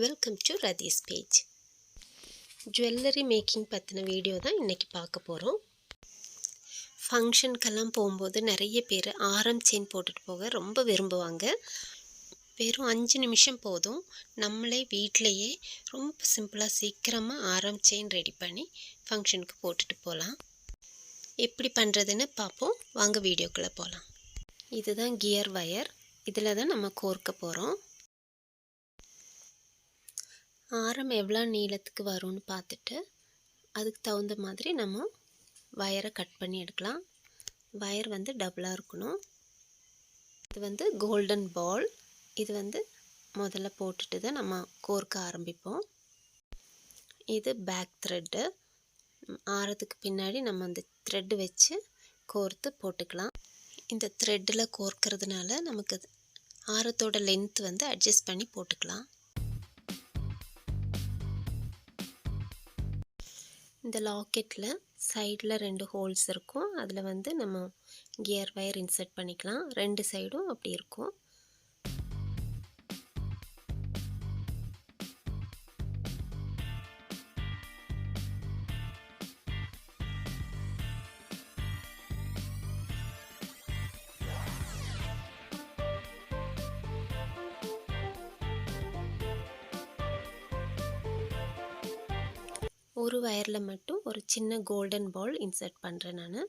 Welcome to Rathees page. Jewellery making பற்றின video தான் இன்றைக்கி பார்க்க போகிறோம். ஃபங்க்ஷனுக்கெல்லாம் போகும்போது நிறைய பேர் ஆரம் செயின் போட்டுட்டு போக ரொம்ப விரும்புவாங்க. வெறும் 5 நிமிஷம் போதும். நம்மளே வீட்டிலையே ரொம்ப சிம்பிளாக சீக்கிரமாக ஆரம் செயின் ரெடி பண்ணி ஃபங்க்ஷனுக்கு போட்டுட்டு போகலாம். எப்படி பண்ணுறதுன்னு பார்ப்போம். வாங்க வீடியோக்குள்ளே போகலாம். இதுதான் கியர் வயர். இதில் தான் நம்ம கோர்க்க போகிறோம். ஆரம் எவ்வளோ நீளத்துக்கு வரும்னு பார்த்துட்டு அதுக்கு தகுந்த மாதிரி நம்ம வயரை கட் பண்ணி எடுக்கலாம். வயர் டபுளாக இருக்கணும். இது கோல்டன் பால். இது முதல்ல போட்டுட்டு தான் நம்ம கோர்க்க ஆரம்பிப்போம். இது பேக் த்ரெட்டு. ஆரத்துக்கு பின்னாடி நம்ம அந்த த்ரெட்டு வச்சு கோர்த்து போட்டுக்கலாம். இந்த த்ரெட்டில் கோர்க்கறதுனால நமக்கு ஆரத்தோட லென்த் அட்ஜஸ்ட் பண்ணி போட்டுக்கலாம். இந்த லாக்கெட்டில் சைடில் 2 ஹோல்ஸ் இருக்கும். அதில் நம்ம கியர் வயர் இன்சர்ட் பண்ணிக்கலாம். 2 சைடும் அப்படி இருக்கும். ஒரு வயரில் மட்டும் ஒரு சின்ன கோல்டன் பால் இன்சர்ட் பண்ணுறேன் நான்.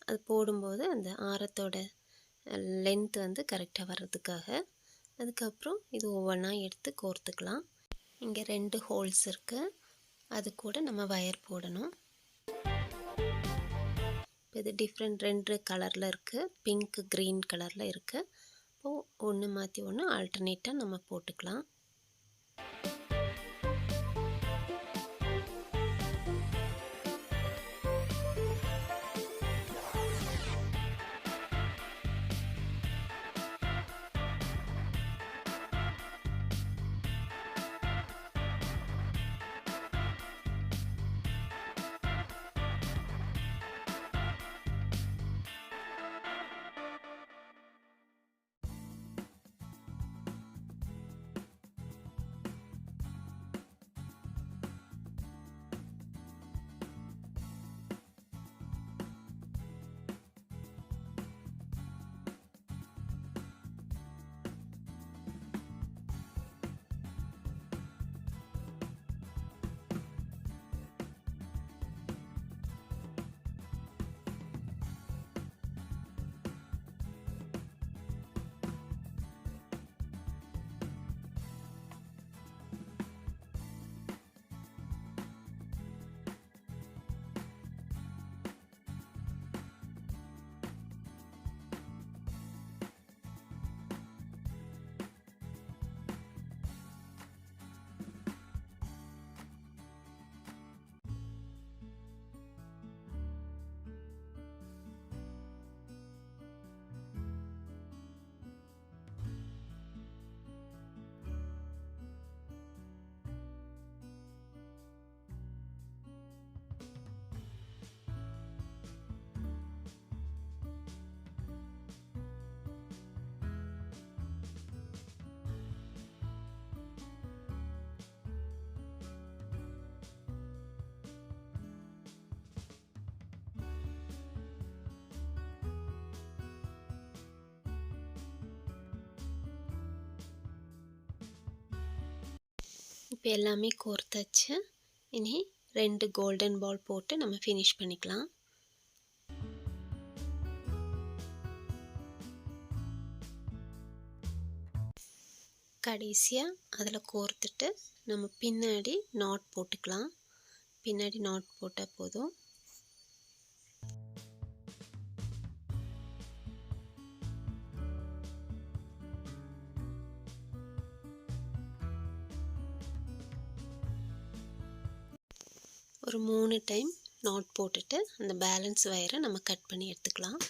அது போடும்போது அந்த ஆரத்தோட லென்த் கரெக்டாக வர்றதுக்காக. அதுக்கப்புறம் இது ஒவ்வொன்றா எடுத்து கோர்த்துக்கலாம். இங்கே 2 ஹோல்ஸ் இருக்குது. அது கூட நம்ம வயர் போடணும். இது டிஃப்ரெண்ட் 2 கலரில் இருக்குது. பிங்க் க்ரீன் கலரில் இருக்குது. இப்போது ஒன்று மாற்றி ஒன்று ஆல்டர்னேட்டாக நம்ம போட்டுக்கலாம். இப்போ எல்லாமே கோர்த்தாச்சு. இனி 2 கோல்டன் பால் போட்டு நம்ம ஃபினிஷ் பண்ணிக்கலாம். கடைசியாக அதில் கோர்த்துட்டு நம்ம பின்னாடி நாட் போட்டுக்கலாம். பின்னாடி நாட் போட்டால் போதும். ஒரு 3 டைம் நாட் போட்டுட்டு அந்த பேலன்ஸ் வயரை நம்ம கட் பண்ணி எடுத்துக்கலாம்.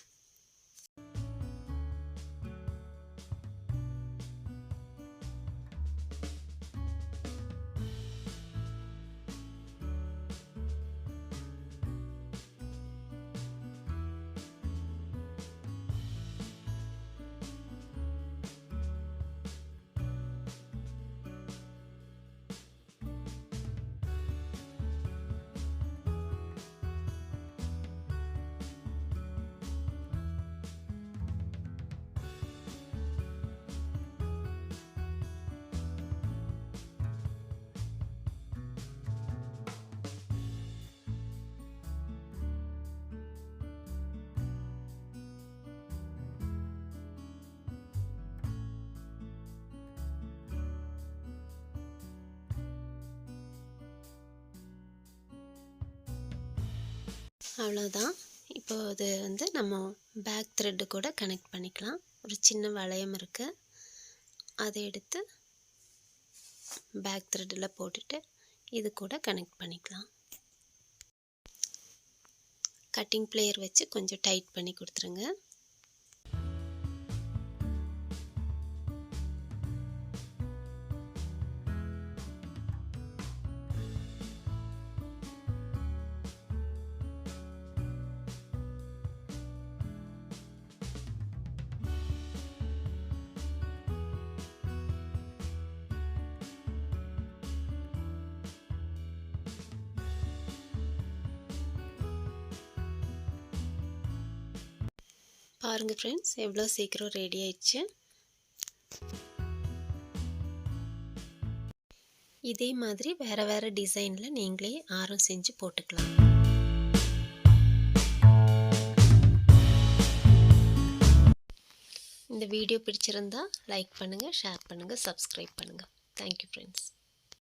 அவ்வளோதான். இப்போ அது வந்து நம்ம பேக் த்ரெட்டு கூட கனெக்ட் பண்ணிக்கலாம். ஒரு சின்ன வளையம் இருக்குது, அதை எடுத்து பேக் த்ரெட்டில் போட்டுட்டு இது கூட கனெக்ட் பண்ணிக்கலாம். கட்டிங் பிளேயர் வச்சு கொஞ்சம் டைட் பண்ணி கொடுத்துருங்க. பாருங்கள் ஃப்ரெண்ட்ஸ், எவ்வளோ சீக்கிரம் ரெடி ஆயிடுச்சு. இதே மாதிரி வேறு வேறு டிசைனில் நீங்களே ஆரம் செஞ்சு போட்டுக்கலாம். இந்த வீடியோ பிடிச்சிருந்தா லைக் பண்ணுங்கள், ஷேர் பண்ணுங்கள், சப்ஸ்கிரைப் பண்ணுங்கள். Thank you friends.